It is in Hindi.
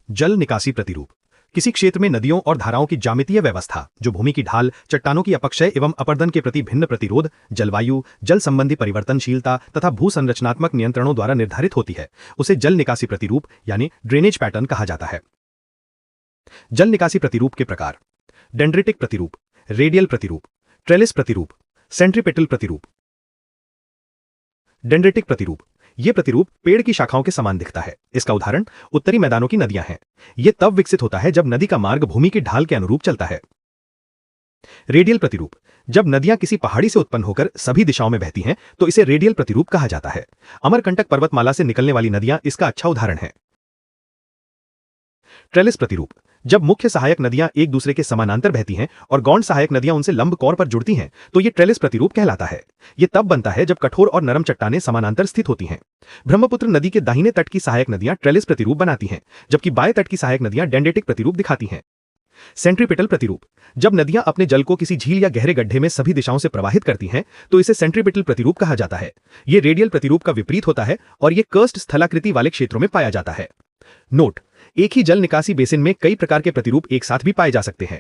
जल निकासी प्रतिरूप किसी क्षेत्र में नदियों और धाराओं की ज्यामितीय व्यवस्था जो भूमि की ढाल, चट्टानों की अपक्षय एवं अपर्दन के प्रति भिन्न प्रतिरोध, जलवायु, जल संबंधी परिवर्तनशीलता तथा भू संरचनात्मक नियंत्रणों द्वारा निर्धारित होती है, उसे जल निकासी प्रतिरूप यानी ड्रेनेज पैटर्न कहा जाता है। जल निकासी प्रतिरूप के प्रकार: डेंड्रिटिक प्रतिरूप, रेडियल प्रतिरूप, ट्रेलिस प्रतिरूप, सेंट्रीपेटल प्रतिरूप। डेंड्रिटिक प्रतिरूप: यह प्रतिरूप पेड़ की शाखाओं के समान दिखता है। इसका उदाहरण उत्तरी मैदानों की नदियां हैं। यह तब विकसित होता है जब नदी का मार्ग भूमि की ढाल के अनुरूप चलता है। रेडियल प्रतिरूप: जब नदियां किसी पहाड़ी से उत्पन्न होकर सभी दिशाओं में बहती हैं तो इसे रेडियल प्रतिरूप कहा जाता है। अमरकंटक पर्वतमाला से निकलने वाली नदियां इसका अच्छा उदाहरण है। ट्रेलिस प्रतिरूप: जब मुख्य सहायक नदियां एक दूसरे के समानांतर बहती हैं और गौण सहायक नदियां उनसे लंब कोण पर जुड़ती हैं तो यह ट्रेलिस प्रतिरूप कहलाता है। यह तब बनता है जब कठोर और नरम चट्टानें समानांतर स्थित होती हैं। ब्रह्मपुत्र नदी के दाहिने तट की सहायक नदियां ट्रेलिस प्रतिरूप बनाती हैं, जबकि बाएं तट की सहायक नदियां डेंड्रिटिक प्रतिरूप दिखाती हैं। सेंट्रीपेटल प्रतिरूप: जब नदियां अपने जल को किसी झील या गहरे गड्ढे में सभी दिशाओं से प्रवाहित करती हैं तो इसे सेंट्रीपेटल प्रतिरूप कहा जाता है। यह रेडियल प्रतिरूप का विपरीत होता है और यह कर्स्ट स्थलाकृति वाले क्षेत्रों में पाया जाता है। नोट: एक ही जल निकासी बेसिन में कई प्रकार के प्रतिरूप एक साथ भी पाए जा सकते हैं।